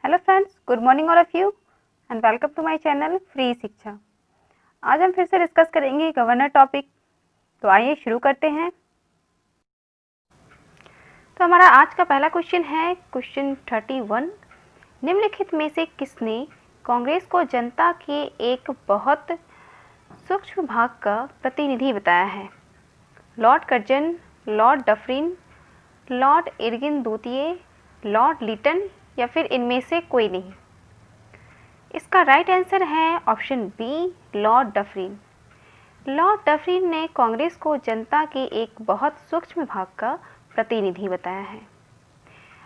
Hello friends, good morning all of you and welcome to my channel free शिक्षा। आज हम फिर से डिस्कस करेंगे गवर्नर टॉपिक। तो आइए शुरू करते हैं। तो हमारा आज का पहला क्वेश्चन है क्वेश्चन 31। निम्नलिखित में से किसने कांग्रेस को जनता के एक बहुत सूक्ष्म भाग का प्रतिनिधि बताया है? Lord Curzon, Lord Dufferin, Lord Irwin द्वितीय, लॉर्ड लिटन या फिर इनमें से कोई नहीं। इसका राइट आंसर है option B, Lord Dufferin. Lord Dufferin ने कांग्रेस को जनता के एक बहुत सूक्ष्म भाग का प्रतिनिधि बताया है।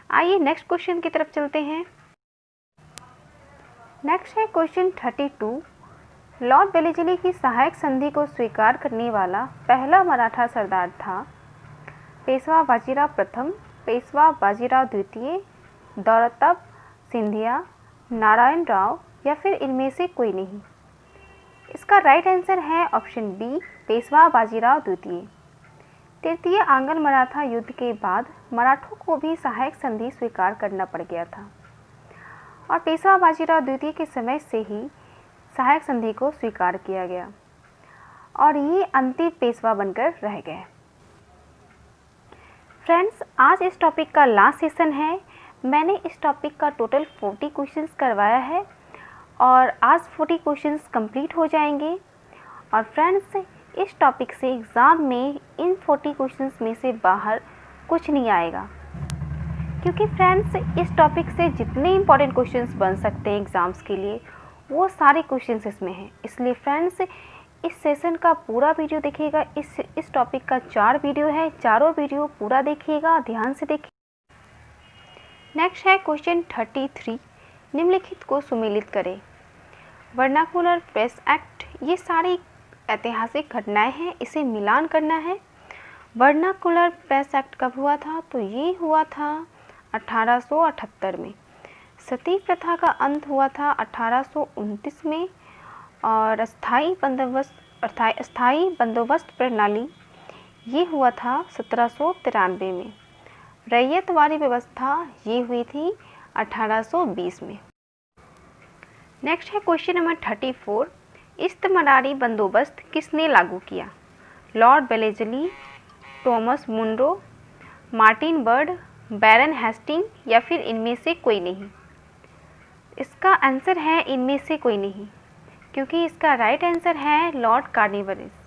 आइए नेक्स्ट क्वेश्चन की तरफ चलते हैं। नेक्स्ट है क्वेश्चन 32। लॉर्ड वेलेस्ली की सहायक संधि को स्वीकार करने वाला पहला मराठा सरदार था? पेशवा बाजीराव प्रथम, पेशवा बाजीराव द्वितीय, दौलताब सिंधिया, नारायण राव या फिर इनमें से कोई नहीं। इसका राइट आंसर है ऑप्शन बी, पेशवा बाजीराव द्वितीय। तृतीय आंग्ल मराठा युद्ध के बाद मराठों को भी सहायक संधि स्वीकार करना पड़ गया था और पेशवा बाजीराव द्वितीय के समय से ही सहायक संधि को स्वीकार किया गया और ये अंतिम पेशवा बनकर रह गए। फ्रेंड्स, आज इस टॉपिक का लास्ट सेशन है। मैंने इस टॉपिक का टोटल 40 क्वेश्चंस करवाया है और आज 40 क्वेश्चंस कंप्लीट हो जाएंगे। और फ्रेंड्स, इस टॉपिक से एग्ज़ाम में इन 40 क्वेश्चंस में से बाहर कुछ नहीं आएगा, क्योंकि फ्रेंड्स इस टॉपिक से जितने इंपॉर्टेंट क्वेश्चंस बन सकते हैं एग्ज़ाम्स के लिए वो सारे क्वेश्चंस इसमें हैं। इसलिए फ्रेंड्स इस सेशन का पूरा वीडियो देखिएगा। इस टॉपिक का 4 वीडियो है, चारों वीडियो पूरा देखिएगा, ध्यान से देखिए। नेक्स्ट है क्वेश्चन 33। निम्नलिखित को सुमेलित करें। वर्नाकुलर प्रेस एक्ट, ये सारी ऐतिहासिक घटनाएं हैं, इसे मिलान करना है। वर्नाकुलर प्रेस एक्ट कब हुआ था? तो ये हुआ था 1878 में। सती प्रथा का अंत हुआ था 1829 में और स्थायी बंदोबस्त प्रणाली ये हुआ था 1793 में। रैयतवाड़ी व्यवस्था ये हुई थी 1820 में। नेक्स्ट है क्वेश्चन नंबर 34। इस्तमरारी बंदोबस्त किसने लागू किया? Lord Wellesley, Thomas Munro, Martin Bird, Baron Hasting या फिर इनमें से कोई नहीं। इसका आंसर है इनमें से कोई नहीं, क्योंकि इसका राइट आंसर है लॉर्ड कॉर्नवालिस।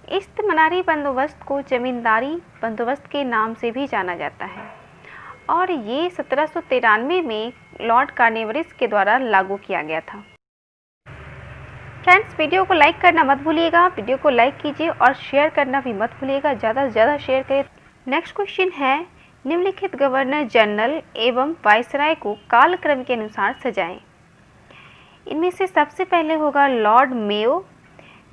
इस्तमरारी बंदोबस्त को जमींदारी बंदोबस्त के नाम से भी जाना जाता है और ये 1793 में लॉर्ड कॉर्नवालिस के द्वारा लागू किया गया था। फ्रेंड्स, वीडियो को लाइक करना मत भूलिएगा, वीडियो को लाइक कीजिए और शेयर करना भी मत भूलिएगा, ज़्यादा से ज़्यादा शेयर करें। नेक्स्ट क्वेश्चन है, निम्नलिखित गवर्नर जनरल एवं वायसराय को कालक्रम के अनुसार सजाएं। इनमें से सबसे पहले होगा लॉर्ड मेयो,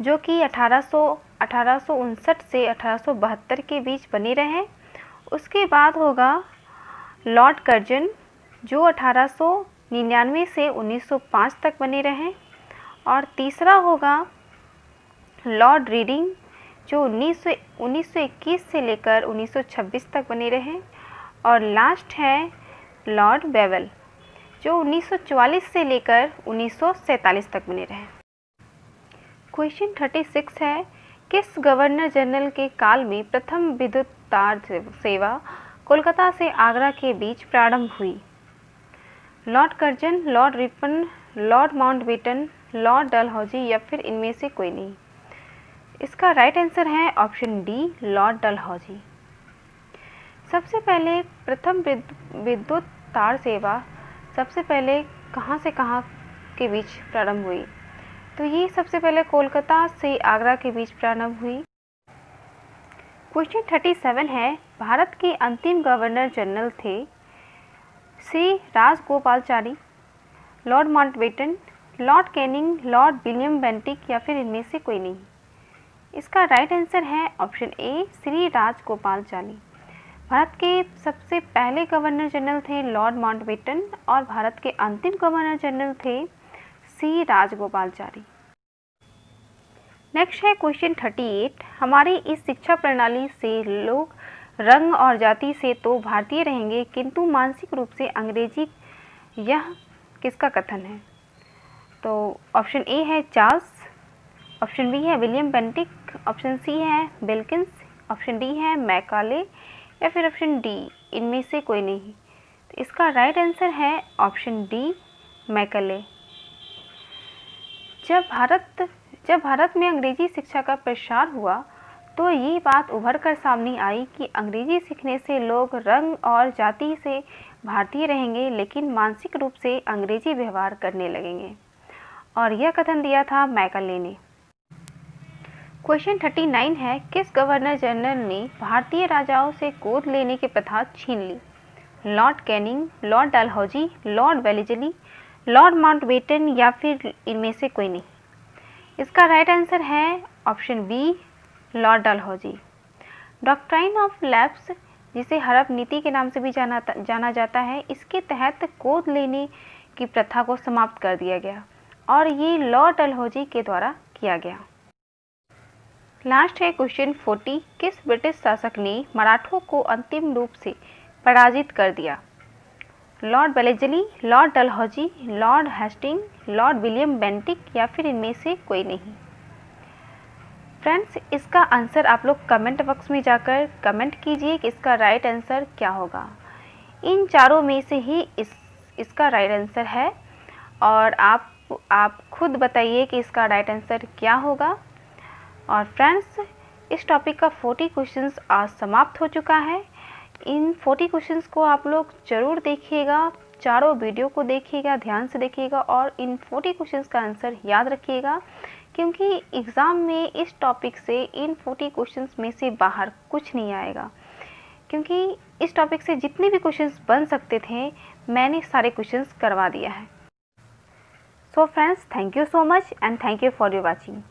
जो कि 1859 से 1872 के बीच बने रहे। उसके बाद होगा लॉर्ड कर्जन, जो 1899 से 1905 तक बने रहे। और तीसरा होगा लॉर्ड रीडिंग, जो 1921 से लेकर 1926 तक बने रहे। और लास्ट है लॉर्ड बेवल, जो 1944 से लेकर 1947 तक बने रहे। क्वेश्चन 36 है, किस गवर्नर जनरल के काल में प्रथम विद्युत तार सेवा कोलकाता से आगरा के बीच प्रारंभ हुई? Lord Curzon, Lord Ripon, Lord Mountbatten, Lord Dalhousie या फिर इनमें से कोई नहीं। इसका राइट आंसर है ऑप्शन डी, लॉर्ड डलहौजी। सबसे पहले प्रथम विद्युत तार सेवा सबसे पहले कहाँ से कहाँ के बीच प्रारंभ हुई? तो ये सबसे पहले कोलकाता से आगरा के बीच प्रारंभ हुई। क्वेश्चन 37 है, भारत के अंतिम गवर्नर जनरल थे Shri Rajagopalachari, Lord Mountbatten, Lord Canning, Lord William Bentinck या फिर इनमें से कोई नहीं। इसका राइट आंसर है ऑप्शन ए, श्री राजगोपालाचारी। भारत के सबसे पहले गवर्नर जनरल थे लॉर्ड माउंटबेटन और भारत के अंतिम गवर्नर जनरल थे श्री राजगोपालाचारी। नेक्स्ट है क्वेश्चन 38। हमारी इस शिक्षा प्रणाली से लोग रंग और जाति से तो भारतीय रहेंगे, किंतु मानसिक रूप से अंग्रेजी यह किसका कथन है? तो ऑप्शन ए है चार्ल्स, ऑप्शन बी है विलियम बेंटिक, ऑप्शन सी है बिल्किंस, ऑप्शन डी है मैकाले या फिर ऑप्शन डी इनमें से कोई नहीं। तो इसका राइट आंसर है ऑप्शन डी मैकाले। जब भारत में अंग्रेजी शिक्षा का प्रसार हुआ तो ये बात उभर कर सामने आई कि अंग्रेजी सीखने से लोग रंग और जाति से भारतीय रहेंगे लेकिन मानसिक रूप से अंग्रेजी व्यवहार करने लगेंगे, और यह कथन दिया था मैकाले ने। क्वेश्चन 39 है, किस गवर्नर जनरल ने भारतीय राजाओं से गोद लेने की प्रथा छीन ली? Lord Canning, Lord Dalhousie, Lord Wellesley, Lord Mountbatten या फिर इनमें से कोई नहीं। इसका राइट आंसर है option B Lord Dalhousie. Doctrine of lapse, जिसे हड़प नीति के नाम से भी जाना जाता है, इसके तहत गोद लेने की प्रथा को समाप्त कर दिया गया और ये लॉर्ड डलहौजी के द्वारा किया गया। लास्ट है क्वेश्चन 40, किस ब्रिटिश शासक ने मराठों को अंतिम रूप से पराजित कर दिया? Lord Wellesley, Lord Dalhousie, Lord Hastings, Lord William Bentinck या फिर इनमें से कोई नहीं। फ्रेंड्स, इसका आंसर आप लोग कमेंट बॉक्स में जाकर कमेंट कीजिए कि इसका राइट आंसर क्या होगा। इन चारों में से ही इसका राइट आंसर है और आप खुद बताइए कि इसका राइट आंसर क्या होगा। और फ्रेंड्स, इस टॉपिक का 40 क्वेश्चंस आज समाप्त हो चुका है। इन 40 क्वेश्चंस को आप लोग ज़रूर देखिएगा, चारों वीडियो को देखिएगा, ध्यान से देखिएगा और इन 40 क्वेश्चंस का आंसर याद रखिएगा, क्योंकि एग्ज़ाम में इस टॉपिक से इन 40 क्वेश्चंस में से बाहर कुछ नहीं आएगा, क्योंकि इस टॉपिक से जितने भी क्वेश्चंस बन सकते थे मैंने सारे क्वेश्चंस करवा दिया है। So friends, thank you so much and thank you for your watching.